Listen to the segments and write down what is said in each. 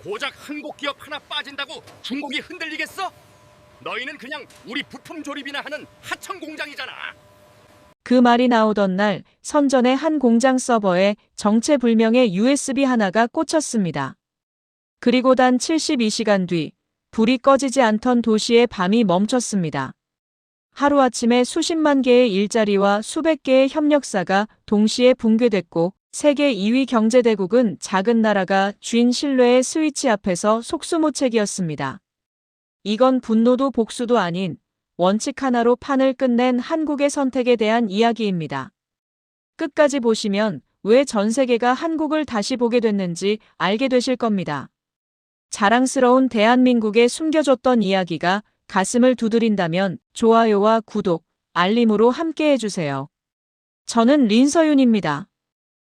고작 한국 기업 하나 빠진다고 중국이 흔들리겠어? 너희는 그냥 우리 부품 조립이나 하는 하청 공장이잖아. 그 말이 나오던 날 선전의 한 공장 서버에 정체불명의 USB 하나가 꽂혔습니다. 그리고 단 72시간 뒤 불이 꺼지지 않던 도시의 밤이 멈췄습니다. 하루아침에 수십만 개의 일자리와 수백 개의 협력사가 동시에 붕괴됐고 세계 2위 경제대국은 작은 나라가 쥔 신뢰의 스위치 앞에서 속수무책이었습니다. 이건 분노도 복수도 아닌 원칙 하나로 판을 끝낸 한국의 선택에 대한 이야기입니다. 끝까지 보시면 왜 전 세계가 한국을 다시 보게 됐는지 알게 되실 겁니다. 자랑스러운 대한민국에 숨겨졌던 이야기가 가슴을 두드린다면 좋아요와 구독, 알림으로 함께 해주세요. 저는 린서윤입니다.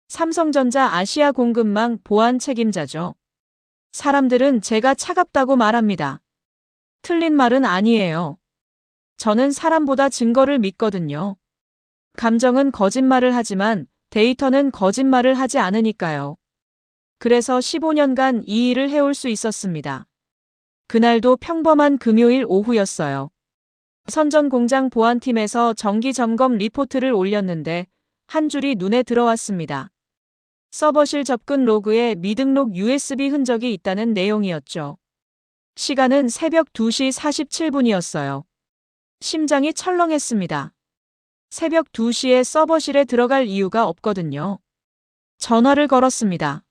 삼성전자 아시아 공급망 보안 책임자죠. 사람들은 제가 차갑다고 말합니다. 틀린 말은 아니에요. 저는 사람보다 증거를 믿거든요. 감정은 거짓말을 하지만 데이터는 거짓말을 하지 않으니까요. 그래서 15년간 이 일을 해올 수 있었습니다. 그날도 평범한 금요일 오후였어요. 선전 공장 보안팀에서 정기 점검 리포트를 올렸는데 한 줄이 눈에 들어왔습니다. 서버실 접근 로그에 미등록 USB 흔적이 있다는 내용이었죠. 시간은 새벽 2시 47분이었어요. 심장이 철렁했습니다. 새벽 2시에 서버실에 들어갈 이유가 없거든요. 전화를 걸었습니다.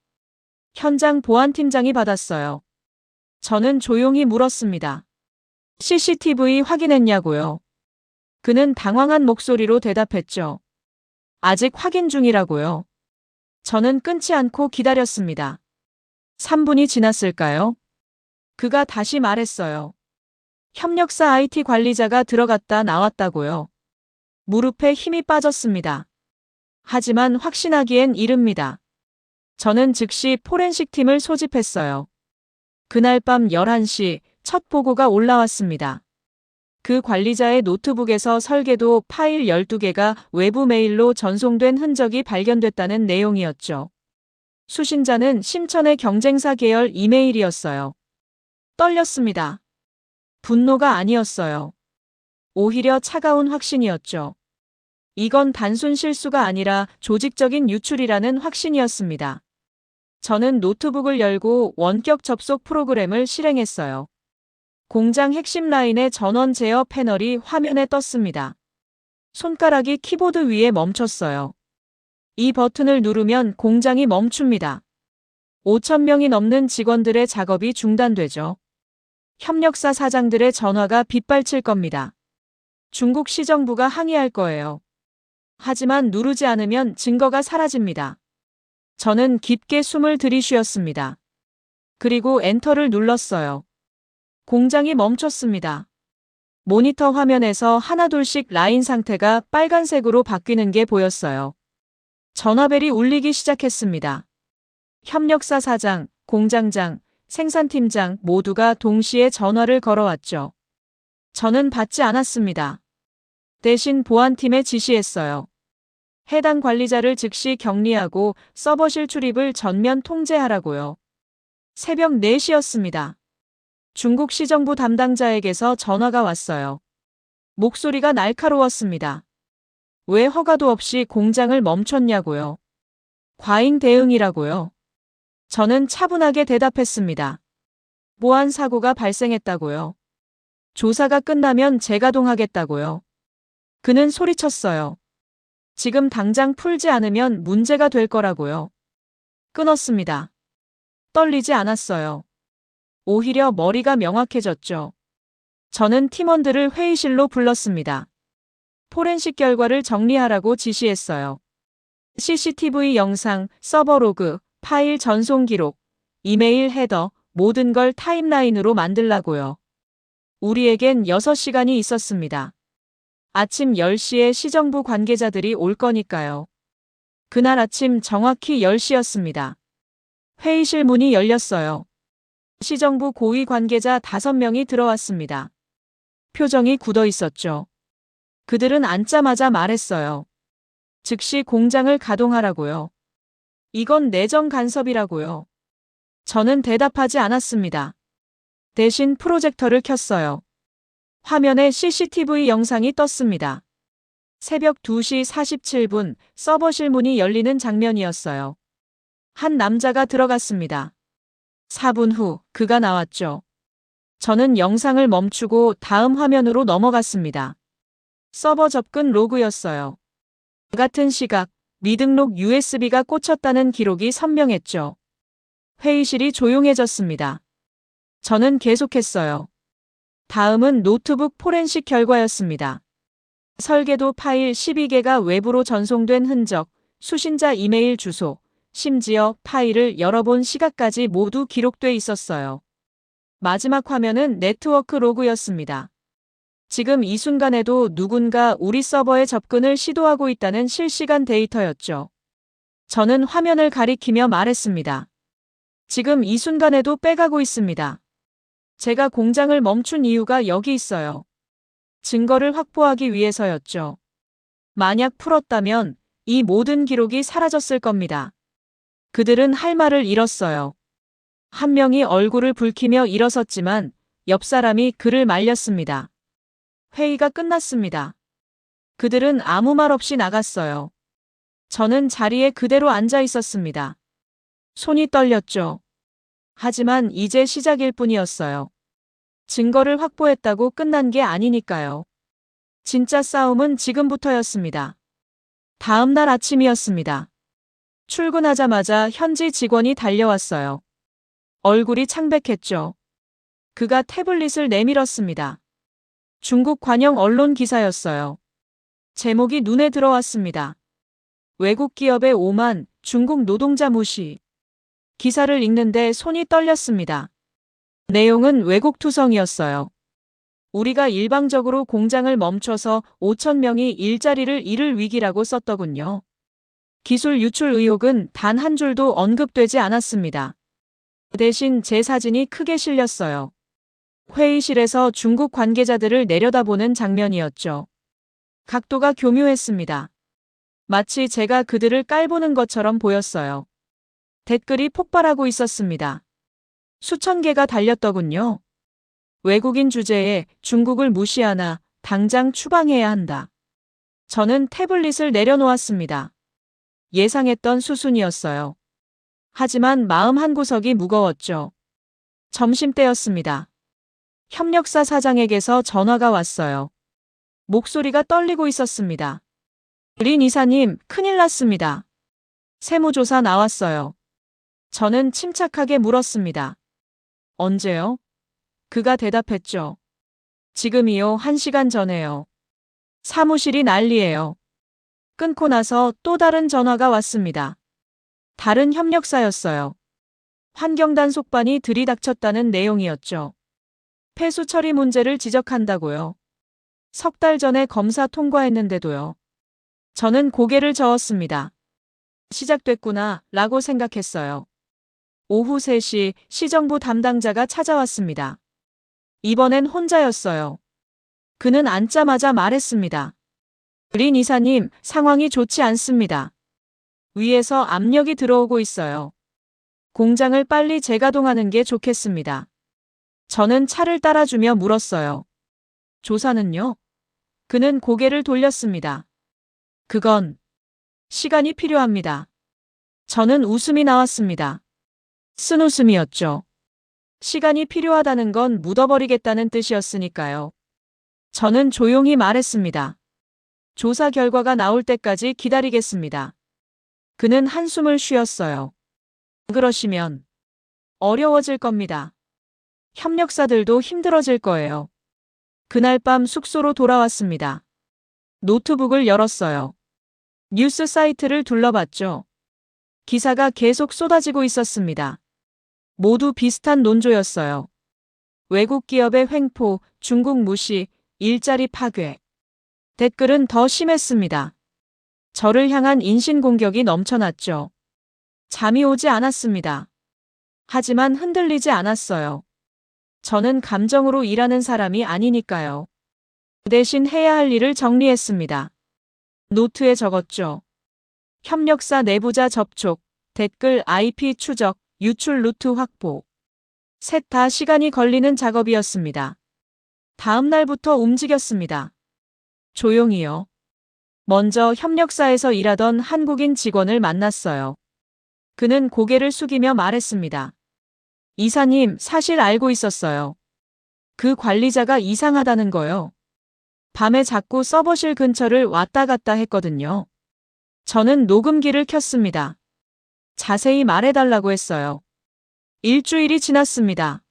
현장 보안팀장이 받았어요. 저는 조용히 물었습니다. CCTV 확인했냐고요? 그는 당황한 목소리로 대답했죠. 아직 확인 중이라고요. 저는 끊지 않고 기다렸습니다. 3분이 지났을까요? 그가 다시 말했어요. 협력사 IT 관리자가 들어갔다 나왔다고요. 무릎에 힘이 빠졌습니다. 하지만 확신하기엔 이릅니다. 저는 즉시 포렌식 팀을 소집했어요. 그날 밤 11시 첫 보고가 올라왔습니다. 그 관리자의 노트북에서 설계도 파일 12개가 외부 메일로 전송된 흔적이 발견됐다는 내용이었죠. 수신자는 심천의 경쟁사 계열 이메일이었어요. 떨렸습니다. 분노가 아니었어요. 오히려 차가운 확신이었죠. 이건 단순 실수가 아니라 조직적인 유출이라는 확신이었습니다. 저는 노트북을 열고 원격 접속 프로그램을 실행했어요. 공장 핵심 라인의 전원 제어 패널이 화면에 떴습니다. 손가락이 키보드 위에 멈췄어요. 이 버튼을 누르면 공장이 멈춥니다. 5,000명이 넘는 직원들의 작업이 중단되죠. 협력사 사장들의 전화가 빗발칠 겁니다. 중국 시정부가 항의할 거예요. 하지만 누르지 않으면 증거가 사라집니다. 저는 깊게 숨을 들이쉬었습니다. 그리고 엔터를 눌렀어요. 공장이 멈췄습니다. 모니터 화면에서 하나둘씩 라인 상태가 빨간색으로 바뀌는 게 보였어요. 전화벨이 울리기 시작했습니다. 협력사 사장, 공장장, 생산팀장 모두가 동시에 전화를 걸어왔죠. 저는 받지 않았습니다. 대신 보안팀에 지시했어요. 해당 관리자를 즉시 격리하고 서버실 출입을 전면 통제하라고요. 새벽 4시였습니다. 중국 시정부 담당자에게서 전화가 왔어요. 목소리가 날카로웠습니다. 왜 허가도 없이 공장을 멈췄냐고요. 과잉 대응이라고요. 저는 차분하게 대답했습니다. 보안 사고가 발생했다고요. 조사가 끝나면 재가동하겠다고요. 그는 소리쳤어요. 지금 당장 풀지 않으면 문제가 될 거라고요. 끊었습니다. 떨리지 않았어요. 오히려 머리가 명확해졌죠. 저는 팀원들을 회의실로 불렀습니다. 포렌식 결과를 정리하라고 지시했어요. CCTV 영상, 서버 로그, 파일 전송 기록, 이메일 헤더, 모든 걸 타임라인으로 만들라고요. 우리에겐 6시간이 있었습니다. 아침 10시에 시정부 관계자들이 올 거니까요. 그날 아침 정확히 10시였습니다. 회의실 문이 열렸어요. 시정부 고위 관계자 5명이 들어왔습니다. 표정이 굳어 있었죠. 그들은 앉자마자 말했어요. 즉시 공장을 가동하라고요. 이건 내정 간섭이라고요. 저는 대답하지 않았습니다. 대신 프로젝터를 켰어요. 화면에 CCTV 영상이 떴습니다. 새벽 2시 47분 서버실 문이 열리는 장면이었어요. 한 남자가 들어갔습니다. 4분 후 그가 나왔죠. 저는 영상을 멈추고 다음 화면으로 넘어갔습니다. 서버 접근 로그였어요. 같은 시각 미등록 USB가 꽂혔다는 기록이 선명했죠. 회의실이 조용해졌습니다. 저는 계속했어요. 다음은 노트북 포렌식 결과였습니다. 설계도 파일 12개가 외부로 전송된 흔적, 수신자 이메일 주소, 심지어 파일을 열어본 시각까지 모두 기록돼 있었어요. 마지막 화면은 네트워크 로그였습니다. 지금 이 순간에도 누군가 우리 서버에 접근을 시도하고 있다는 실시간 데이터였죠. 저는 화면을 가리키며 말했습니다. 지금 이 순간에도 빼가고 있습니다. 제가 공장을 멈춘 이유가 여기 있어요. 증거를 확보하기 위해서였죠. 만약 풀었다면 이 모든 기록이 사라졌을 겁니다. 그들은 할 말을 잃었어요. 한 명이 얼굴을 붉히며 일어섰지만 옆 사람이 그를 말렸습니다. 회의가 끝났습니다. 그들은 아무 말 없이 나갔어요. 저는 자리에 그대로 앉아 있었습니다. 손이 떨렸죠. 하지만 이제 시작일 뿐이었어요. 증거를 확보했다고 끝난 게 아니니까요. 진짜 싸움은 지금부터였습니다. 다음 날 아침이었습니다. 출근하자마자 현지 직원이 달려왔어요. 얼굴이 창백했죠. 그가 태블릿을 내밀었습니다. 중국 관영 언론 기사였어요. 제목이 눈에 들어왔습니다. 외국 기업의 오만, 중국 노동자 무시. 기사를 읽는데 손이 떨렸습니다. 내용은 왜곡 투성이었어요. 우리가 일방적으로 공장을 멈춰서 5천 명이 일자리를 잃을 위기라고 썼더군요. 기술 유출 의혹은 단 한 줄도 언급되지 않았습니다. 대신 제 사진이 크게 실렸어요. 회의실에서 중국 관계자들을 내려다보는 장면이었죠. 각도가 교묘했습니다. 마치 제가 그들을 깔보는 것처럼 보였어요. 댓글이 폭발하고 있었습니다. 수천 개가 달렸더군요. 외국인 주제에 중국을 무시하나 당장 추방해야 한다. 저는 태블릿을 내려놓았습니다. 예상했던 수순이었어요. 하지만 마음 한구석이 무거웠죠. 점심때였습니다. 협력사 사장에게서 전화가 왔어요. 목소리가 떨리고 있었습니다. 린 이사님, 큰일 났습니다. 세무조사 나왔어요. 저는 침착하게 물었습니다. 언제요? 그가 대답했죠. 지금이요, 1시간 전에요. 사무실이 난리예요. 끊고 나서 또 다른 전화가 왔습니다. 다른 협력사였어요. 환경단 속반이 들이닥쳤다는 내용이었죠. 폐수 처리 문제를 지적한다고요. 석 달 전에 검사 통과했는데도요. 저는 고개를 저었습니다. 시작됐구나 라고 생각했어요. 오후 3시 시정부 담당자가 찾아왔습니다. 이번엔 혼자였어요. 그는 앉자마자 말했습니다. 린 이사님, 상황이 좋지 않습니다. 위에서 압력이 들어오고 있어요. 공장을 빨리 재가동하는 게 좋겠습니다. 저는 차를 따라주며 물었어요. 조사는요? 그는 고개를 돌렸습니다. 그건 시간이 필요합니다. 저는 웃음이 나왔습니다. 쓴웃음이었죠. 시간이 필요하다는 건 묻어버리겠다는 뜻이었으니까요. 저는 조용히 말했습니다. 조사 결과가 나올 때까지 기다리겠습니다. 그는 한숨을 쉬었어요. 그러시면 어려워질 겁니다. 협력사들도 힘들어질 거예요. 그날 밤 숙소로 돌아왔습니다. 노트북을 열었어요. 뉴스 사이트를 둘러봤죠. 기사가 계속 쏟아지고 있었습니다. 모두 비슷한 논조였어요. 외국 기업의 횡포, 중국 무시, 일자리 파괴. 댓글은 더 심했습니다. 저를 향한 인신공격이 넘쳐났죠. 잠이 오지 않았습니다. 하지만 흔들리지 않았어요. 저는 감정으로 일하는 사람이 아니니까요. 대신 해야 할 일을 정리했습니다. 노트에 적었죠. 협력사 내부자 접촉, 댓글 IP 추적, 유출 루트 확보. 셋 다 시간이 걸리는 작업이었습니다. 다음 날부터 움직였습니다. 조용히요. 먼저 협력사에서 일하던 한국인 직원을 만났어요. 그는 고개를 숙이며 말했습니다. 이사님, 사실 알고 있었어요. 그 관리자가 이상하다는 거요. 밤에 자꾸 서버실 근처를 왔다 갔다 했거든요. 저는 녹음기를 켰습니다. 자세히 말해달라고 했어요. 일주일이 지났습니다.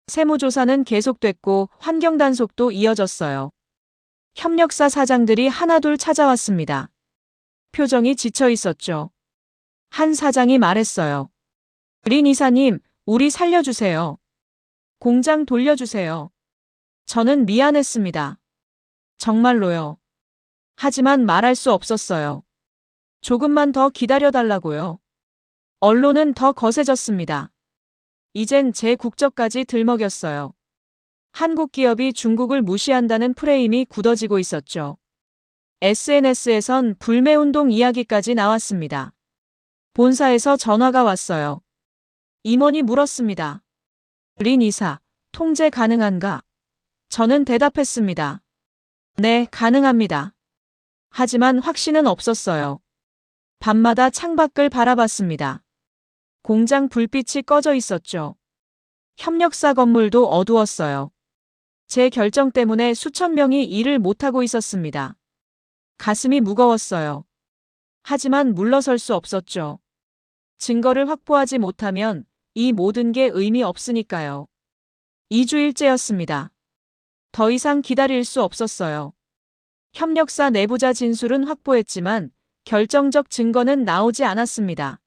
세무조사는 계속됐고 환경 단속도 이어졌어요. 협력사 사장들이 하나둘 찾아왔습니다. 표정이 지쳐 있었죠. 한 사장이 말했어요. 린 이사님, 우리 살려주세요. 공장 돌려주세요. 저는 미안했습니다. 정말로요. 하지만 말할 수 없었어요. 조금만 더 기다려달라고요. 언론은 더 거세졌습니다. 이젠 제 국적까지 들먹였어요. 한국 기업이 중국을 무시한다는 프레임이 굳어지고 있었죠. SNS에선 불매운동 이야기까지 나왔습니다. 본사에서 전화가 왔어요. 임원이 물었습니다. 린 이사, 통제 가능한가? 저는 대답했습니다. 네, 가능합니다. 하지만 확신은 없었어요. 밤마다 창밖을 바라봤습니다. 공장 불빛이 꺼져 있었죠. 협력사 건물도 어두웠어요. 제 결정 때문에 수천 명이 일을 못하고 있었습니다. 가슴이 무거웠어요. 하지만 물러설 수 없었죠. 증거를 확보하지 못하면 이 모든 게 의미 없으니까요. 2주일째였습니다. 더 이상 기다릴 수 없었어요. 협력사 내부자 진술은 확보했지만 결정적 증거는 나오지 않았습니다.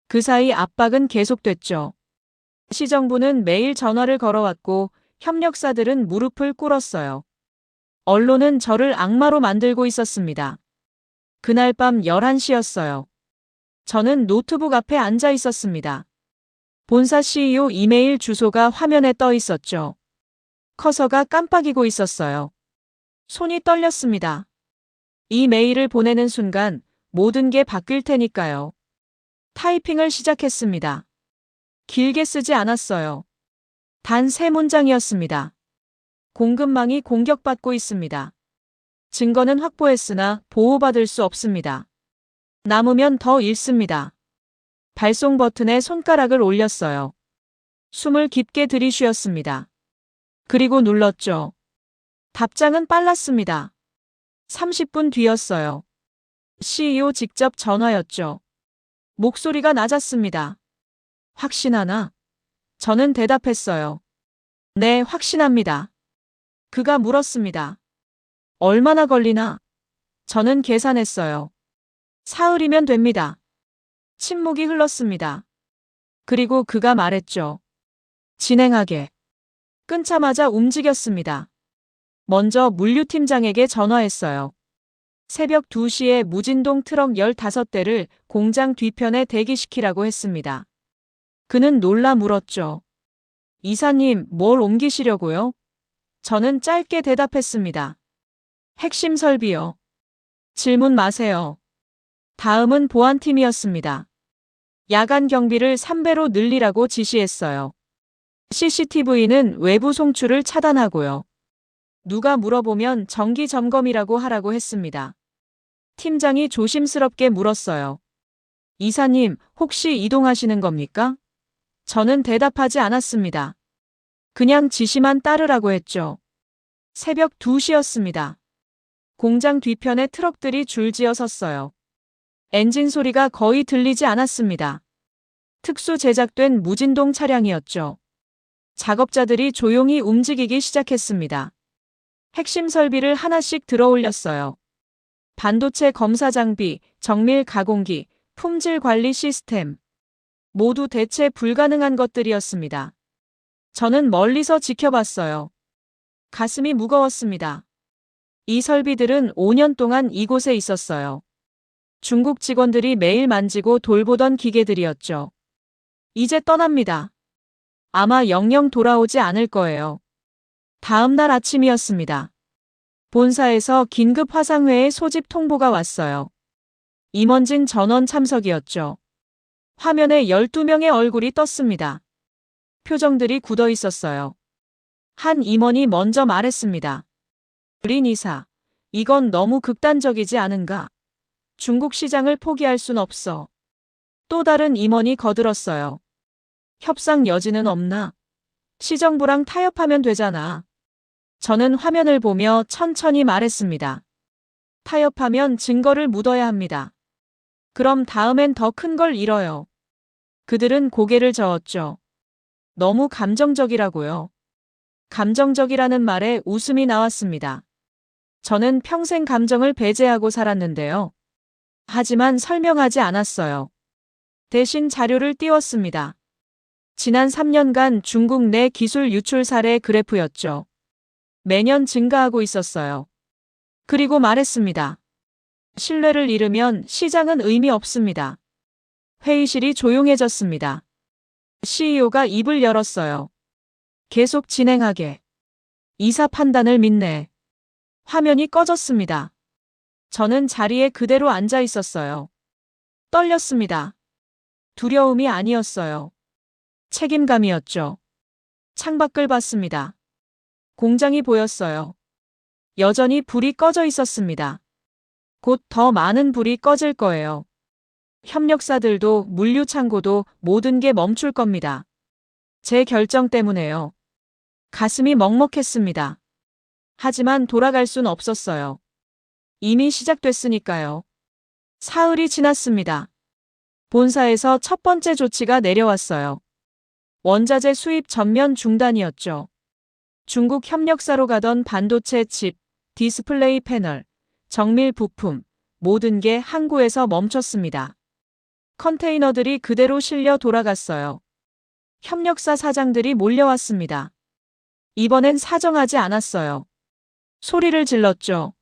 그 사이 압박은 계속됐죠. 시정부는 매일 전화를 걸어왔고 협력사들은 무릎을 꿇었어요. 언론은 저를 악마로 만들고 있었습니다. 그날 밤 11시였어요. 저는 노트북 앞에 앉아 있었습니다. 본사 CEO 이메일 주소가 화면에 떠 있었죠. 커서가 깜빡이고 있었어요. 손이 떨렸습니다. 이 메일을 보내는 순간 모든 게 바뀔 테니까요. 타이핑을 시작했습니다. 길게 쓰지 않았어요. 단 3문장이었습니다. 공급망이 공격받고 있습니다. 증거는 확보했으나 보호받을 수 없습니다. 남으면 더 잃습니다. 발송 버튼에 손가락을 올렸어요. 숨을 깊게 들이쉬었습니다. 그리고 눌렀죠. 답장은 빨랐습니다. 30분 뒤였어요. CEO 직접 전화였죠. 목소리가 낮았습니다. 확신하나? 저는 대답했어요. 네, 확신합니다. 그가 물었습니다. 얼마나 걸리나? 저는 계산했어요. 사흘이면 됩니다. 침묵이 흘렀습니다. 그리고 그가 말했죠. 진행하게. 끊자마자 움직였습니다. 먼저 물류팀장에게 전화했어요. 새벽 2시에 무진동 트럭 15대를 공장 뒤편에 대기시키라고 했습니다. 그는 놀라 물었죠. 이사님, 뭘 옮기시려고요? 저는 짧게 대답했습니다. 핵심 설비요. 질문 마세요. 다음은 보안팀이었습니다. 야간 경비를 3배로 늘리라고 지시했어요. CCTV는 외부 송출을 차단하고요. 누가 물어보면 정기 점검이라고 하라고 했습니다. 팀장이 조심스럽게 물었어요. 이사님, 혹시 이동하시는 겁니까? 저는 대답하지 않았습니다. 그냥 지시만 따르라고 했죠. 새벽 2시였습니다. 공장 뒤편에 트럭들이 줄지어 섰어요. 엔진 소리가 거의 들리지 않았습니다. 특수 제작된 무진동 차량이었죠. 작업자들이 조용히 움직이기 시작했습니다. 핵심 설비를 하나씩 들어 올렸어요. 반도체 검사 장비, 정밀 가공기, 품질 관리 시스템. 모두 대체 불가능한 것들이었습니다. 저는 멀리서 지켜봤어요. 가슴이 무거웠습니다. 이 설비들은 5년 동안 이곳에 있었어요. 중국 직원들이 매일 만지고 돌보던 기계들이었죠. 이제 떠납니다. 아마 영영 돌아오지 않을 거예요. 다음 날 아침이었습니다. 본사에서 긴급 화상회의 소집 통보가 왔어요. 임원진 전원 참석이었죠. 화면에 12명의 얼굴이 떴습니다. 표정들이 굳어 있었어요. 한 임원이 먼저 말했습니다. 린 이사, 이건 너무 극단적이지 않은가? 중국 시장을 포기할 순 없어. 또 다른 임원이 거들었어요. 협상 여지는 없나? 시정부랑 타협하면 되잖아. 저는 화면을 보며 천천히 말했습니다. 타협하면 증거를 묻어야 합니다. 그럼 다음엔 더 큰 걸 잃어요. 그들은 고개를 저었죠. 너무 감정적이라고요. 감정적이라는 말에 웃음이 나왔습니다. 저는 평생 감정을 배제하고 살았는데요. 하지만 설명하지 않았어요. 대신 자료를 띄웠습니다. 지난 3년간 중국 내 기술 유출 사례 그래프였죠. 매년 증가하고 있었어요. 그리고 말했습니다. 신뢰를 잃으면 시장은 의미 없습니다. 회의실이 조용해졌습니다. CEO가 입을 열었어요. 계속 진행하게. 이사 판단을 믿네. 화면이 꺼졌습니다. 저는 자리에 그대로 앉아 있었어요. 떨렸습니다. 두려움이 아니었어요. 책임감이었죠. 창밖을 봤습니다. 공장이 보였어요. 여전히 불이 꺼져 있었습니다. 곧 더 많은 불이 꺼질 거예요. 협력사들도 물류 창고도 모든 게 멈출 겁니다. 제 결정 때문에요. 가슴이 먹먹했습니다. 하지만 돌아갈 순 없었어요. 이미 시작됐으니까요. 사흘이 지났습니다. 본사에서 첫 번째 조치가 내려왔어요. 원자재 수입 전면 중단이었죠. 중국 협력사로 가던 반도체 칩, 디스플레이 패널, 정밀 부품, 모든 게 항구에서 멈췄습니다. 컨테이너들이 그대로 실려 돌아갔어요. 협력사 사장들이 몰려왔습니다. 이번엔 사정하지 않았어요. 소리를 질렀죠.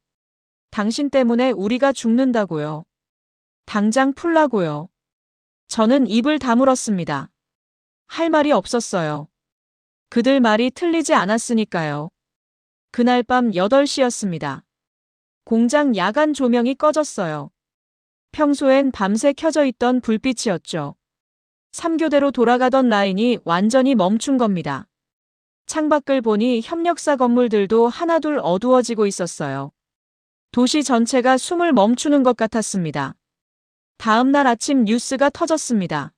당신 때문에 우리가 죽는다고요. 당장 풀라고요. 저는 입을 다물었습니다. 할 말이 없었어요. 그들 말이 틀리지 않았으니까요. 그날 밤 8시였습니다. 공장 야간 조명이 꺼졌어요. 평소엔 밤새 켜져 있던 불빛이었죠. 3교대로 돌아가던 라인이 완전히 멈춘 겁니다. 창밖을 보니 협력사 건물들도 하나둘 어두워지고 있었어요. 도시 전체가 숨을 멈추는 것 같았습니다. 다음 날 아침 뉴스가 터졌습니다.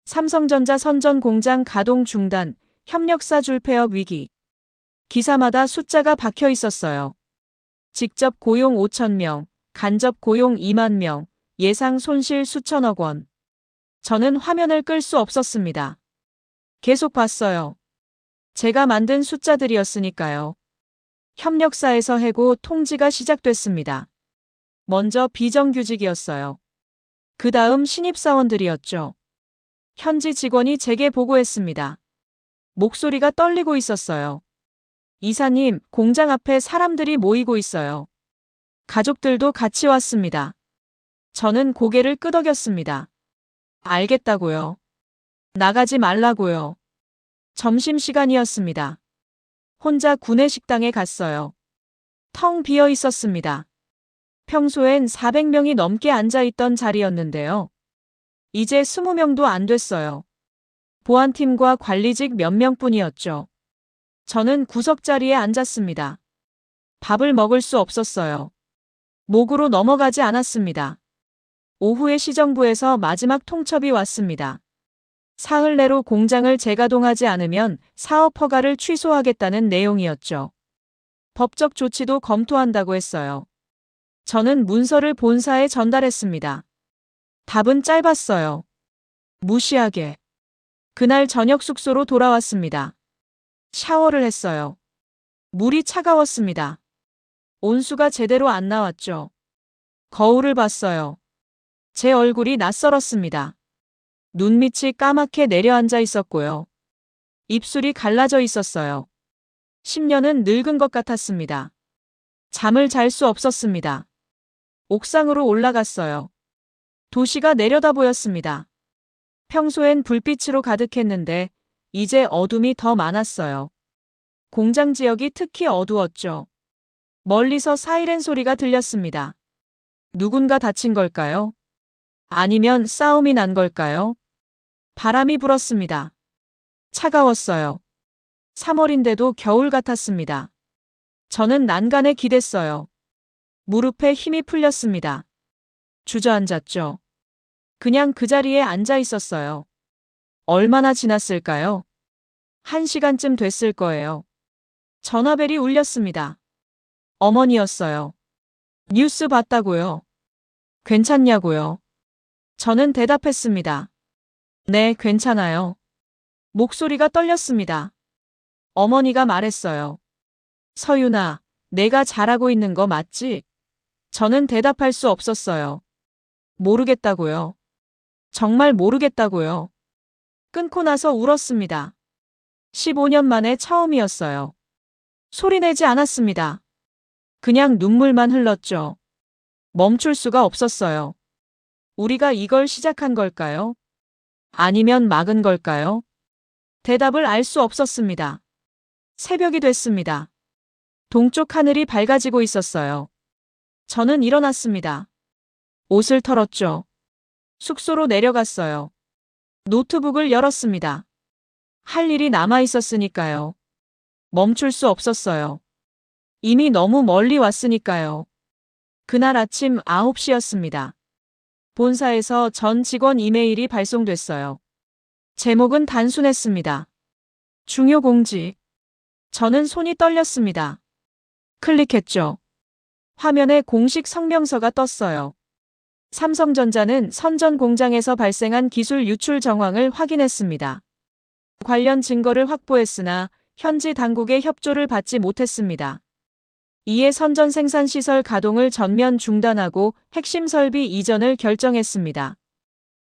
삼성전자 선전 공장 가동 중단, 협력사 줄폐업 위기. 기사마다 숫자가 박혀 있었어요. 직접 고용 5,000명, 간접 고용 2만 명, 예상 손실 수천억 원. 저는 화면을 끌 수 없었습니다. 계속 봤어요. 제가 만든 숫자들이었으니까요. 협력사에서 해고 통지가 시작됐습니다. 먼저 비정규직이었어요. 그 다음 신입사원들이었죠. 현지 직원이 제게 보고했습니다. 목소리가 떨리고 있었어요. 이사님, 공장 앞에 사람들이 모이고 있어요. 가족들도 같이 왔습니다. 저는 고개를 끄덕였습니다. 알겠다고요. 나가지 말라고요. 점심시간이었습니다. 혼자 구내식당에 갔어요. 텅 비어 있었습니다. 평소엔 400명이 넘게 앉아있던 자리였는데요. 이제 20명도 안 됐어요. 보안팀과 관리직 몇 명뿐이었죠. 저는 구석자리에 앉았습니다. 밥을 먹을 수 없었어요. 목으로 넘어가지 않았습니다. 오후에 시정부에서 마지막 통첩이 왔습니다. 사흘 내로 공장을 재가동하지 않으면 사업 허가를 취소하겠다는 내용이었죠. 법적 조치도 검토한다고 했어요. 저는 문서를 본사에 전달했습니다. 답은 짧았어요. 무시하게. 그날 저녁 숙소로 돌아왔습니다. 샤워를 했어요. 물이 차가웠습니다. 온수가 제대로 안 나왔죠. 거울을 봤어요. 제 얼굴이 낯설었습니다. 눈밑이 까맣게 내려앉아 있었고요. 입술이 갈라져 있었어요. 10년은 늙은 것 같았습니다. 잠을 잘 수 없었습니다. 옥상으로 올라갔어요. 도시가 내려다 보였습니다. 평소엔 불빛으로 가득했는데 이제 어둠이 더 많았어요. 공장 지역이 특히 어두웠죠. 멀리서 사이렌 소리가 들렸습니다. 누군가 다친 걸까요? 아니면 싸움이 난 걸까요? 바람이 불었습니다. 차가웠어요. 3월인데도 겨울 같았습니다. 저는 난간에 기댔어요. 무릎에 힘이 풀렸습니다. 주저앉았죠. 그냥 그 자리에 앉아 있었어요. 얼마나 지났을까요? 1시간쯤 됐을 거예요. 전화벨이 울렸습니다. 어머니였어요. 뉴스 봤다고요? 괜찮냐고요? 저는 대답했습니다. 네, 괜찮아요. 목소리가 떨렸습니다. 어머니가 말했어요. 서윤아, 내가 잘하고 있는 거 맞지? 저는 대답할 수 없었어요. 모르겠다고요. 정말 모르겠다고요. 끊고 나서 울었습니다. 15년 만에 처음이었어요. 소리내지 않았습니다. 그냥 눈물만 흘렀죠. 멈출 수가 없었어요. 우리가 이걸 시작한 걸까요? 아니면 막은 걸까요? 대답을 알 수 없었습니다. 새벽이 됐습니다. 동쪽 하늘이 밝아지고 있었어요. 저는 일어났습니다. 옷을 털었죠. 숙소로 내려갔어요. 노트북을 열었습니다. 할 일이 남아 있었으니까요. 멈출 수 없었어요. 이미 너무 멀리 왔으니까요. 그날 아침 9시였습니다. 본사에서 전 직원 이메일이 발송됐어요. 제목은 단순했습니다. 중요 공지. 저는 손이 떨렸습니다. 클릭했죠. 화면에 공식 성명서가 떴어요. 삼성전자는 선전 공장에서 발생한 기술 유출 정황을 확인했습니다. 관련 증거를 확보했으나 현지 당국의 협조를 받지 못했습니다. 이에 선전 생산 시설 가동을 전면 중단하고 핵심 설비 이전을 결정했습니다.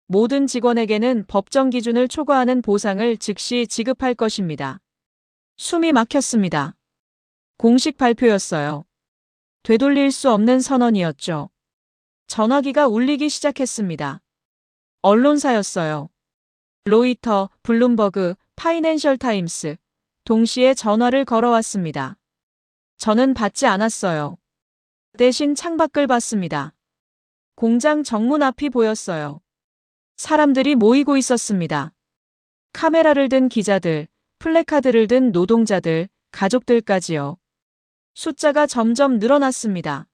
모든 직원에게는 법정 기준을 초과하는 보상을 즉시 지급할 것입니다. 숨이 막혔습니다. 공식 발표였어요. 되돌릴 수 없는 선언이었죠. 전화기가 울리기 시작했습니다. 언론사였어요. 로이터, 블룸버그, 파이낸셜 타임스. 동시에 전화를 걸어왔습니다. 저는 받지 않았어요. 대신 창밖을 봤습니다. 공장 정문 앞이 보였어요. 사람들이 모이고 있었습니다. 카메라를 든 기자들, 플래카드를 든 노동자들, 가족들까지요. 숫자가 점점 늘어났습니다.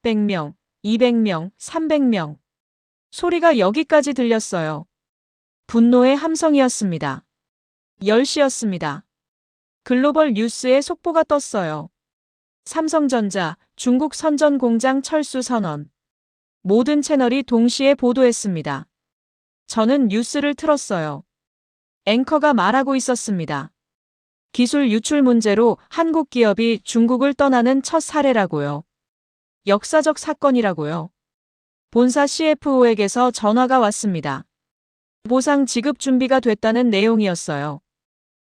100명, 200명, 300명. 소리가 여기까지 들렸어요. 분노의 함성이었습니다. 10시였습니다. 글로벌 뉴스에 속보가 떴어요. 삼성전자, 중국 선전 공장 철수 선언. 모든 채널이 동시에 보도했습니다. 저는 뉴스를 틀었어요. 앵커가 말하고 있었습니다. 기술 유출 문제로 한국 기업이 중국을 떠나는 첫 사례라고요. 역사적 사건이라고요. 본사 CFO에게서 전화가 왔습니다. 보상 지급 준비가 됐다는 내용이었어요.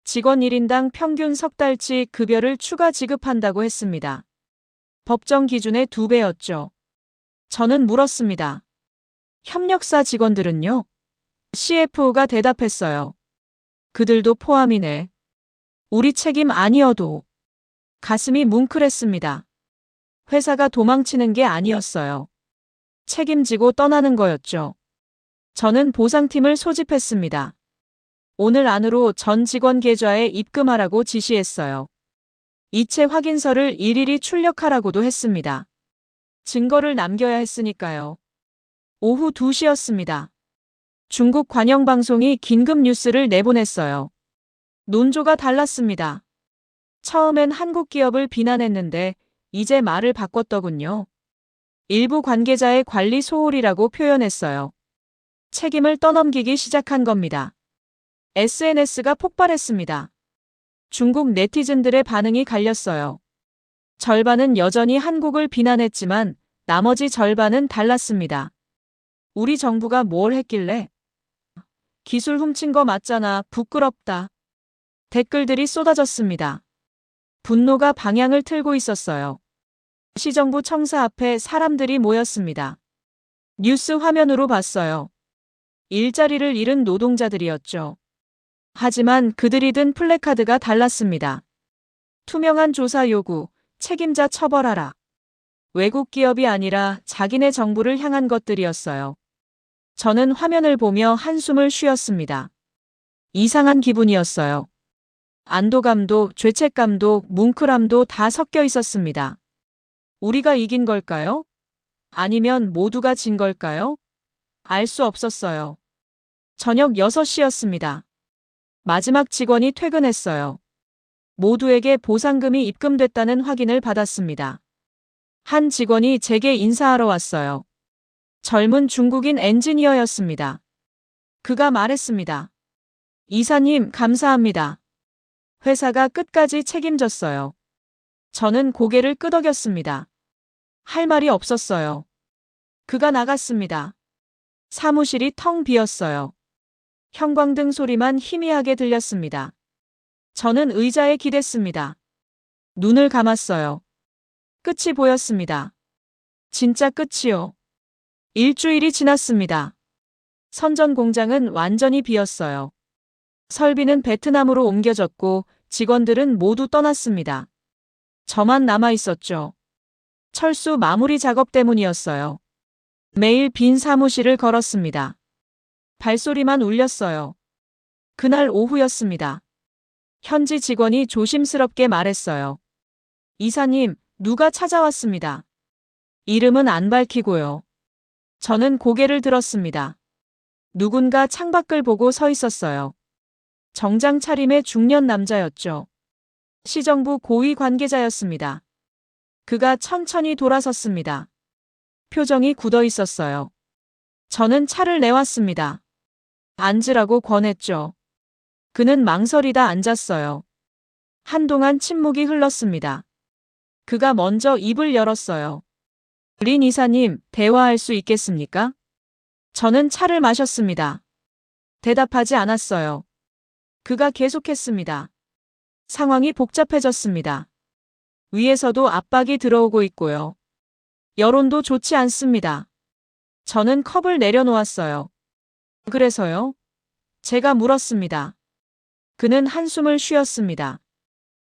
직원 1인당 평균 석 달치 급여를 추가 지급한다고 했습니다. 법정 기준의 2배였죠. 저는 물었습니다. 협력사 직원들은요? CFO가 대답했어요. 그들도 포함이네. 우리 책임 아니어도. 가슴이 뭉클했습니다. 회사가 도망치는 게 아니었어요. 책임지고 떠나는 거였죠. 저는 보상팀을 소집했습니다. 오늘 안으로 전 직원 계좌에 입금하라고 지시했어요. 이체 확인서를 일일이 출력하라고도 했습니다. 증거를 남겨야 했으니까요. 오후 2시였습니다. 중국 관영방송이 긴급 뉴스를 내보냈어요. 논조가 달랐습니다. 처음엔 한국 기업을 비난했는데 이제 말을 바꿨더군요. 일부 관계자의 관리 소홀이라고 표현했어요. 책임을 떠넘기기 시작한 겁니다. SNS가 폭발했습니다. 중국 네티즌들의 반응이 갈렸어요. 절반은 여전히 한국을 비난했지만 나머지 절반은 달랐습니다. 우리 정부가 뭘 했길래? 기술 훔친 거 맞잖아. 부끄럽다. 댓글들이 쏟아졌습니다. 분노가 방향을 틀고 있었어요. 시정부 청사 앞에 사람들이 모였습니다. 뉴스 화면으로 봤어요. 일자리를 잃은 노동자들이었죠. 하지만 그들이 든 플래카드가 달랐습니다. 투명한 조사 요구, 책임자 처벌하라. 외국 기업이 아니라 자기네 정부를 향한 것들이었어요. 저는 화면을 보며 한숨을 쉬었습니다. 이상한 기분이었어요. 안도감도 죄책감도 뭉클함도 다 섞여 있었습니다. 우리가 이긴 걸까요? 아니면 모두가 진 걸까요? 알 수 없었어요. 저녁 6시였습니다. 마지막 직원이 퇴근했어요. 모두에게 보상금이 입금됐다는 확인을 받았습니다. 한 직원이 제게 인사하러 왔어요. 젊은 중국인 엔지니어였습니다. 그가 말했습니다. 이사님, 감사합니다. 회사가 끝까지 책임졌어요. 저는 고개를 끄덕였습니다. 할 말이 없었어요. 그가 나갔습니다. 사무실이 텅 비었어요. 형광등 소리만 희미하게 들렸습니다. 저는 의자에 기댔습니다. 눈을 감았어요. 끝이 보였습니다. 진짜 끝이요. 일주일이 지났습니다. 선전 공장은 완전히 비었어요. 설비는 베트남으로 옮겨졌고 직원들은 모두 떠났습니다. 저만 남아 있었죠. 철수 마무리 작업 때문이었어요. 매일 빈 사무실을 걸었습니다. 발소리만 울렸어요. 그날 오후였습니다. 현지 직원이 조심스럽게 말했어요. 이사님, 누가 찾아왔습니다. 이름은 안 밝히고요. 저는 고개를 들었습니다. 누군가 창밖을 보고 서 있었어요. 정장 차림의 중년 남자였죠. 시정부 고위 관계자였습니다. 그가 천천히 돌아섰습니다. 표정이 굳어 있었어요. 저는 차를 내왔습니다. 앉으라고 권했죠. 그는 망설이다 앉았어요. 한동안 침묵이 흘렀습니다. 그가 먼저 입을 열었어요. 린 이사님, 대화할 수 있겠습니까? 저는 차를 마셨습니다. 대답하지 않았어요. 그가 계속했습니다. 상황이 복잡해졌습니다. 위에서도 압박이 들어오고 있고요. 여론도 좋지 않습니다. 저는 컵을 내려놓았어요. 그래서요? 제가 물었습니다. 그는 한숨을 쉬었습니다.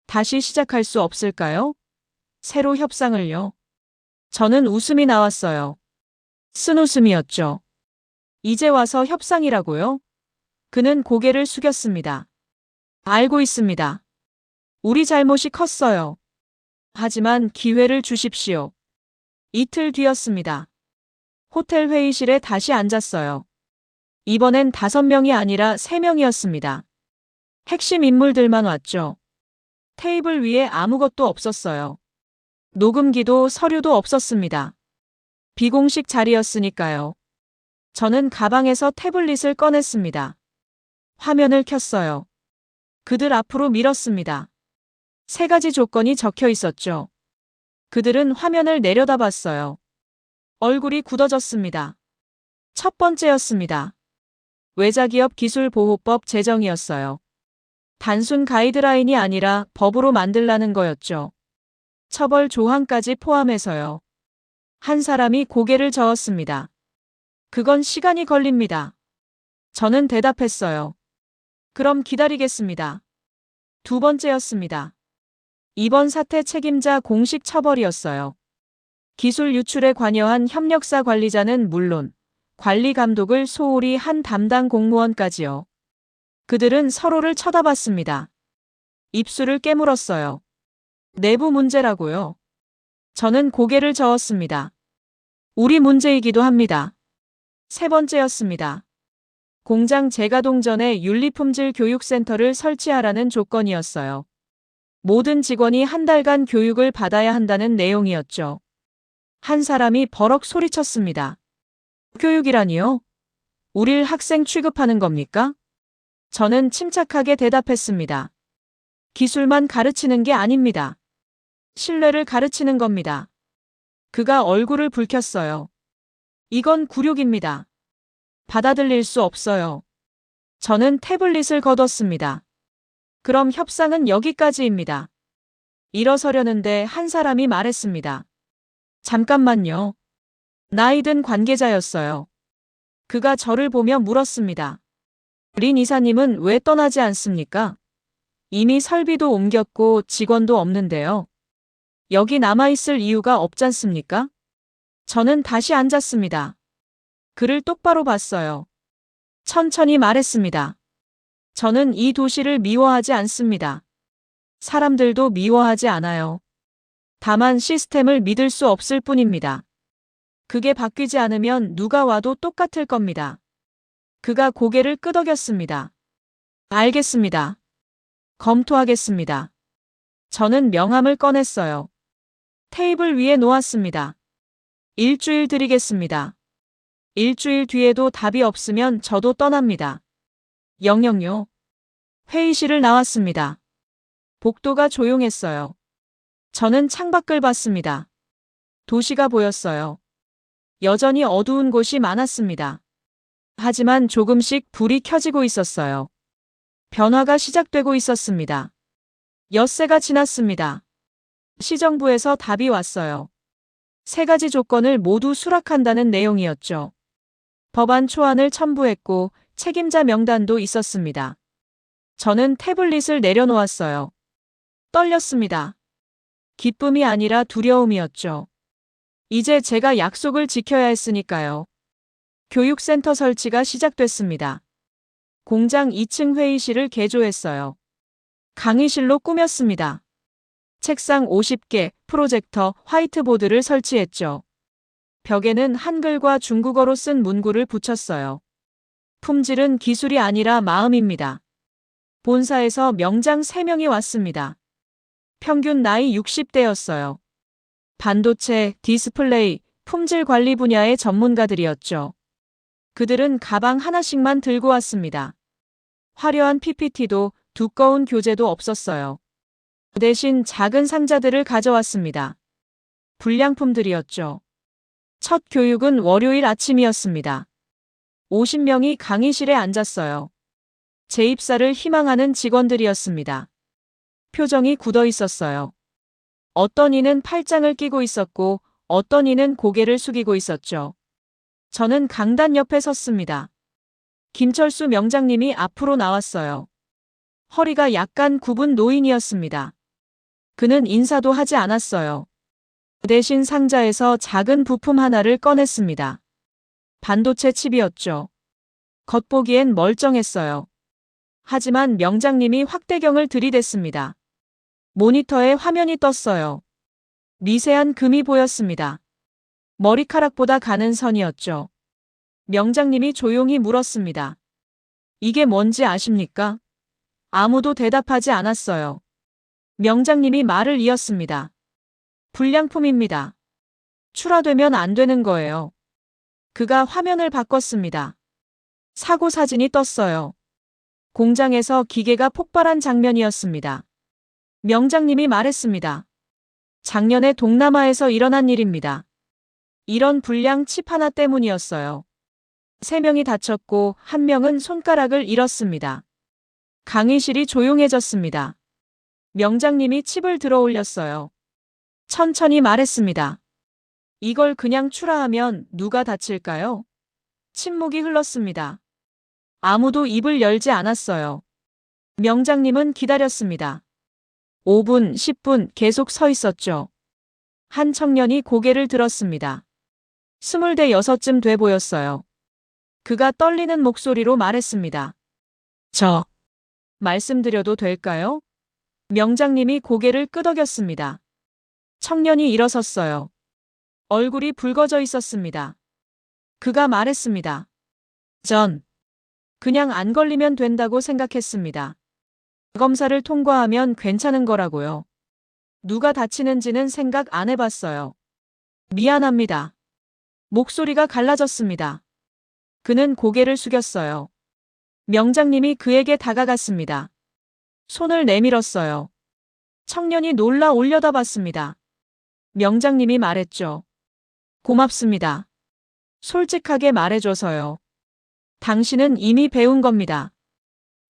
다시 시작할 수 없을까요? 새로 협상을요? 저는 웃음이 나왔어요. 쓴웃음이었죠. 이제 와서 협상이라고요? 그는 고개를 숙였습니다. 알고 있습니다. 우리 잘못이 컸어요. 하지만 기회를 주십시오. 이틀 뒤였습니다. 호텔 회의실에 다시 앉았어요. 이번엔 5명이 아니라 3명이었습니다. 핵심 인물들만 왔죠. 테이블 위에 아무것도 없었어요. 녹음기도 서류도 없었습니다. 비공식 자리였으니까요. 저는 가방에서 태블릿을 꺼냈습니다. 화면을 켰어요. 그들 앞으로 밀었습니다. 3가지 조건이 적혀 있었죠. 그들은 화면을 내려다봤어요. 얼굴이 굳어졌습니다. 첫 번째였습니다. 외자기업 기술보호법 제정이었어요. 단순 가이드라인이 아니라 법으로 만들라는 거였죠. 처벌 조항까지 포함해서요. 한 사람이 고개를 저었습니다. 그건 시간이 걸립니다. 저는 대답했어요. 그럼 기다리겠습니다. 2번째였습니다. 이번 사태 책임자 공식 처벌이었어요. 기술 유출에 관여한 협력사 관리자는 물론 관리 감독을 소홀히 한 담당 공무원까지요. 그들은 서로를 쳐다봤습니다. 입술을 깨물었어요. 내부 문제라고요. 저는 고개를 저었습니다. 우리 문제이기도 합니다. 3번째였습니다. 공장 재가동 전에 윤리품질 교육센터를 설치하라는 조건이었어요. 모든 직원이 한 달간 교육을 받아야 한다는 내용이었죠. 한 사람이 버럭 소리쳤습니다. 교육이라니요? 우릴 학생 취급하는 겁니까? 저는 침착하게 대답했습니다. 기술만 가르치는 게 아닙니다. 신뢰를 가르치는 겁니다. 그가 얼굴을 붉혔어요. 이건 굴욕입니다. 받아들일 수 없어요. 저는 태블릿을 거뒀습니다. 그럼 협상은 여기까지입니다. 일어서려는데 한 사람이 말했습니다. 잠깐만요. 나이든 관계자였어요. 그가 저를 보며 물었습니다. 린 이사님은 왜 떠나지 않습니까? 이미 설비도 옮겼고 직원도 없는데요. 여기 남아있을 이유가 없잖습니까? 저는 다시 앉았습니다. 그를 똑바로 봤어요. 천천히 말했습니다. 저는 이 도시를 미워하지 않습니다. 사람들도 미워하지 않아요. 다만 시스템을 믿을 수 없을 뿐입니다. 그게 바뀌지 않으면 누가 와도 똑같을 겁니다. 그가 고개를 끄덕였습니다. 알겠습니다. 검토하겠습니다. 저는 명함을 꺼냈어요. 테이블 위에 놓았습니다. 일주일 드리겠습니다. 일주일 뒤에도 답이 없으면 저도 떠납니다. 영영요. 회의실을 나왔습니다. 복도가 조용했어요. 저는 창밖을 봤습니다. 도시가 보였어요. 여전히 어두운 곳이 많았습니다. 하지만 조금씩 불이 켜지고 있었어요. 변화가 시작되고 있었습니다. 엿새가 지났습니다. 시정부에서 답이 왔어요. 3가지 조건을 모두 수락한다는 내용이었죠. 법안 초안을 첨부했고 책임자 명단도 있었습니다. 저는 태블릿을 내려놓았어요. 떨렸습니다. 기쁨이 아니라 두려움이었죠. 이제 제가 약속을 지켜야 했으니까요. 교육센터 설치가 시작됐습니다. 공장 2층 회의실을 개조했어요. 강의실로 꾸몄습니다. 책상 50개, 프로젝터, 화이트보드를 설치했죠. 벽에는 한글과 중국어로 쓴 문구를 붙였어요. 품질은 기술이 아니라 마음입니다. 본사에서 명장 3명이 왔습니다. 평균 나이 60대였어요. 반도체, 디스플레이, 품질 관리 분야의 전문가들이었죠. 그들은 가방 하나씩만 들고 왔습니다. 화려한 PPT도 두꺼운 교재도 없었어요. 대신 작은 상자들을 가져왔습니다. 불량품들이었죠. 첫 교육은 월요일 아침이었습니다. 50명이 강의실에 앉았어요. 재입사를 희망하는 직원들이었습니다. 표정이 굳어 있었어요. 어떤 이는 팔짱을 끼고 있었고 어떤 이는 고개를 숙이고 있었죠. 저는 강단 옆에 섰습니다. 김철수 명장님이 앞으로 나왔어요. 허리가 약간 굽은 노인이었습니다. 그는 인사도 하지 않았어요. 대신 상자에서 작은 부품 하나를 꺼냈습니다. 반도체 칩이었죠. 겉보기엔 멀쩡했어요. 하지만 명장님이 확대경을 들이댔습니다. 모니터에 화면이 떴어요. 미세한 금이 보였습니다. 머리카락보다 가는 선이었죠. 명장님이 조용히 물었습니다. 이게 뭔지 아십니까? 아무도 대답하지 않았어요. 명장님이 말을 이었습니다. 불량품입니다. 출하되면 안 되는 거예요. 그가 화면을 바꿨습니다. 사고 사진이 떴어요. 공장에서 기계가 폭발한 장면이었습니다. 명장님이 말했습니다. 작년에 동남아에서 일어난 일입니다. 이런 불량 칩 하나 때문이었어요. 3명이 다쳤고 1명은 손가락을 잃었습니다. 강의실이 조용해졌습니다. 명장님이 칩을 들어 올렸어요. 천천히 말했습니다. 이걸 그냥 출하하면 누가 다칠까요? 침묵이 흘렀습니다. 아무도 입을 열지 않았어요. 명장님은 기다렸습니다. 5분, 10분 계속 서 있었죠. 한 청년이 고개를 들었습니다. 26쯤 돼 보였어요. 그가 떨리는 목소리로 말했습니다. 저, 말씀드려도 될까요? 명장님이 고개를 끄덕였습니다. 청년이 일어섰어요. 얼굴이 붉어져 있었습니다. 그가 말했습니다. 전 그냥 안 걸리면 된다고 생각했습니다. 검사를 통과하면 괜찮은 거라고요. 누가 다치는지는 생각 안 해봤어요. 미안합니다. 목소리가 갈라졌습니다. 그는 고개를 숙였어요. 명장님이 그에게 다가갔습니다. 손을 내밀었어요. 청년이 놀라 올려다봤습니다. 명장님이 말했죠. 고맙습니다. 솔직하게 말해줘서요. 당신은 이미 배운 겁니다.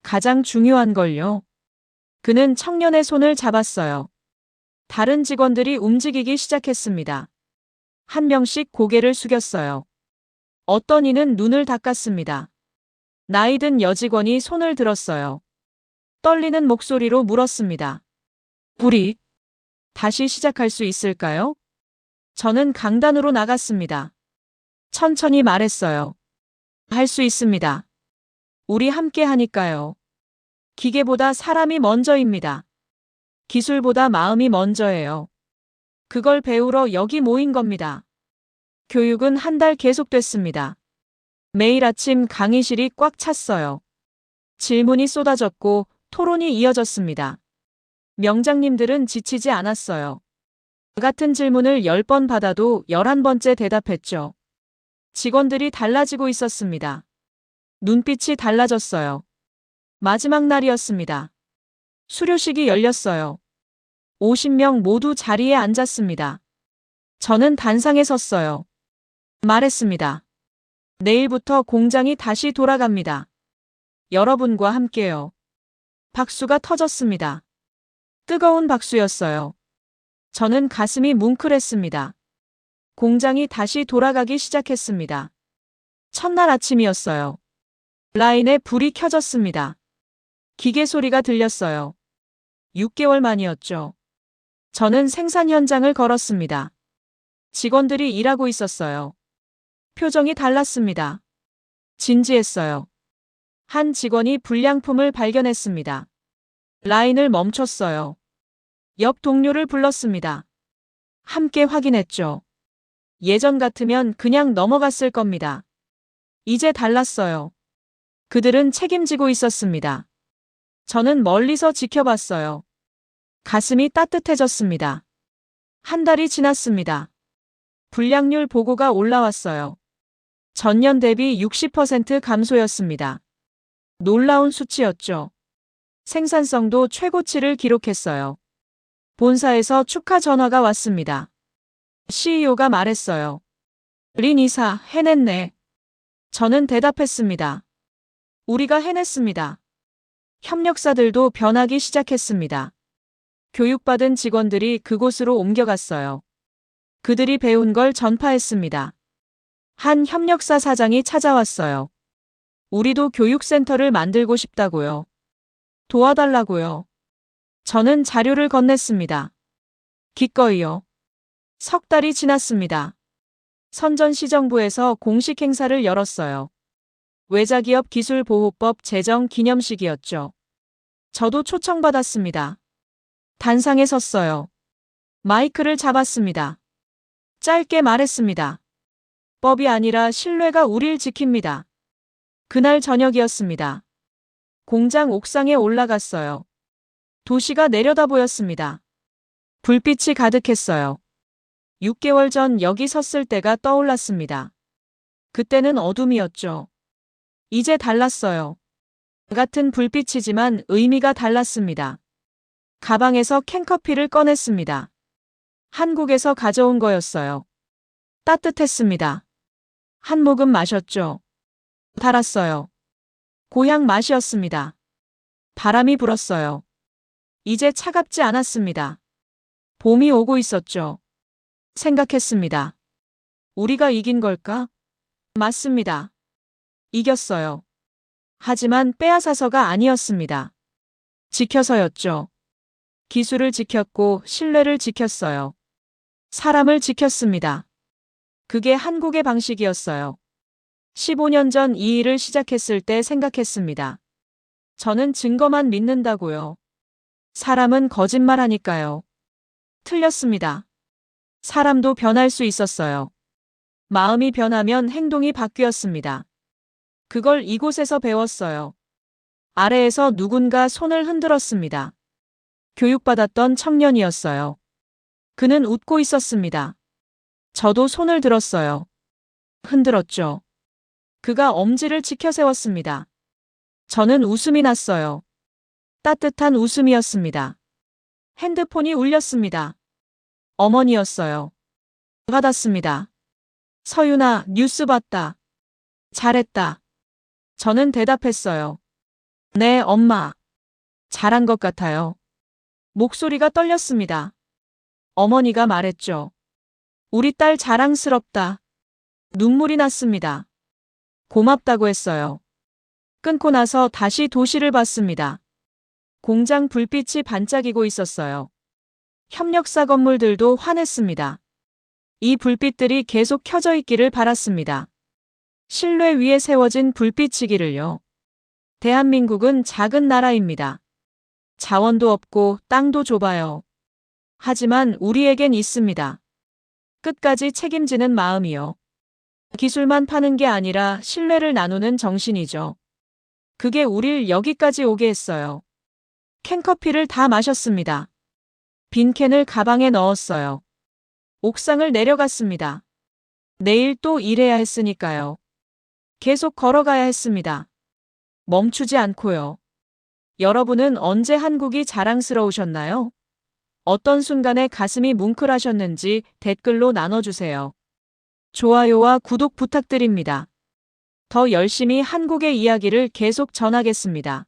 가장 중요한 걸요. 그는 청년의 손을 잡았어요. 다른 직원들이 움직이기 시작했습니다. 한 명씩 고개를 숙였어요. 어떤 이는 눈을 닦았습니다. 나이 든 여직원이 손을 들었어요. 떨리는 목소리로 물었습니다. 우리 다시 시작할 수 있을까요? 저는 강단으로 나갔습니다. 천천히 말했어요. 할 수 있습니다. 우리 함께 하니까요. 기계보다 사람이 먼저입니다. 기술보다 마음이 먼저예요. 그걸 배우러 여기 모인 겁니다. 교육은 한 달 계속됐습니다. 매일 아침 강의실이 꽉 찼어요. 질문이 쏟아졌고 토론이 이어졌습니다. 명장님들은 지치지 않았어요. 같은 질문을 10번 받아도 11번째 대답했죠. 직원들이 달라지고 있었습니다. 눈빛이 달라졌어요. 마지막 날이었습니다. 수료식이 열렸어요. 50명 모두 자리에 앉았습니다. 저는 단상에 섰어요. 말했습니다. 내일부터 공장이 다시 돌아갑니다. 여러분과 함께요. 박수가 터졌습니다. 뜨거운 박수였어요. 저는 가슴이 뭉클했습니다. 공장이 다시 돌아가기 시작했습니다. 첫날 아침이었어요. 라인에 불이 켜졌습니다. 기계 소리가 들렸어요. 6개월 만이었죠. 저는 생산 현장을 걸었습니다. 직원들이 일하고 있었어요. 표정이 달랐습니다. 진지했어요. 한 직원이 불량품을 발견했습니다. 라인을 멈췄어요. 옆 동료를 불렀습니다. 함께 확인했죠. 예전 같으면 그냥 넘어갔을 겁니다. 이제 달랐어요. 그들은 책임지고 있었습니다. 저는 멀리서 지켜봤어요. 가슴이 따뜻해졌습니다. 한 달이 지났습니다. 불량률 보고가 올라왔어요. 전년 대비 60% 감소였습니다. 놀라운 수치였죠. 생산성도 최고치를 기록했어요. 본사에서 축하 전화가 왔습니다. CEO가 말했어요. 린 이사, 해냈네. 저는 대답했습니다. 우리가 해냈습니다. 협력사들도 변하기 시작했습니다. 교육받은 직원들이 그곳으로 옮겨갔어요. 그들이 배운 걸 전파했습니다. 한 협력사 사장이 찾아왔어요. 우리도 교육센터를 만들고 싶다고요. 도와달라고요. 저는 자료를 건넸습니다. 기꺼이요. 석 달이 지났습니다. 선전시정부에서 공식 행사를 열었어요. 외자기업 기술보호법 제정 기념식이었죠. 저도 초청받았습니다. 단상에 섰어요. 마이크를 잡았습니다. 짧게 말했습니다. 법이 아니라 신뢰가 우릴 지킵니다. 그날 저녁이었습니다. 공장 옥상에 올라갔어요. 도시가 내려다 보였습니다. 불빛이 가득했어요. 6개월 전 여기 섰을 때가 떠올랐습니다. 그때는 어둠이었죠. 이제 달랐어요. 같은 불빛이지만 의미가 달랐습니다. 가방에서 캔커피를 꺼냈습니다. 한국에서 가져온 거였어요. 따뜻했습니다. 한 모금 마셨죠. 달았어요. 고향 맛이었습니다. 바람이 불었어요. 이제 차갑지 않았습니다. 봄이 오고 있었죠. 생각했습니다. 우리가 이긴 걸까? 맞습니다. 이겼어요. 하지만 빼앗아서가 아니었습니다. 지켜서였죠. 기술을 지켰고 신뢰를 지켰어요. 사람을 지켰습니다. 그게 한국의 방식이었어요. 15년 전 이 일을 시작했을 때 생각했습니다. 저는 증거만 믿는다고요. 사람은 거짓말하니까요. 틀렸습니다. 사람도 변할 수 있었어요. 마음이 변하면 행동이 바뀌었습니다. 그걸 이곳에서 배웠어요. 아래에서 누군가 손을 흔들었습니다. 교육받았던 청년이었어요. 그는 웃고 있었습니다. 저도 손을 들었어요. 흔들었죠. 그가 엄지를 치켜 세웠습니다. 저는 웃음이 났어요. 따뜻한 웃음이었습니다. 핸드폰이 울렸습니다. 어머니였어요. 받았습니다. 서윤아, 뉴스 봤다. 잘했다. 저는 대답했어요. 네, 엄마. 잘한 것 같아요. 목소리가 떨렸습니다. 어머니가 말했죠. 우리 딸 자랑스럽다. 눈물이 났습니다. 고맙다고 했어요. 끊고 나서 다시 도시를 봤습니다. 공장 불빛이 반짝이고 있었어요. 협력사 건물들도 환했습니다. 이 불빛들이 계속 켜져 있기를 바랐습니다. 신뢰 위에 세워진 불빛이기를요. 대한민국은 작은 나라입니다. 자원도 없고 땅도 좁아요. 하지만 우리에겐 있습니다. 끝까지 책임지는 마음이요. 기술만 파는 게 아니라 신뢰를 나누는 정신이죠. 그게 우릴 여기까지 오게 했어요. 캔커피를 다 마셨습니다. 빈 캔을 가방에 넣었어요. 옥상을 내려갔습니다. 내일 또 일해야 했으니까요. 계속 걸어가야 했습니다. 멈추지 않고요. 여러분은 언제 한국이 자랑스러우셨나요? 어떤 순간에 가슴이 뭉클하셨는지 댓글로 나눠주세요. 좋아요와 구독 부탁드립니다. 더 열심히 한국의 이야기를 계속 전하겠습니다.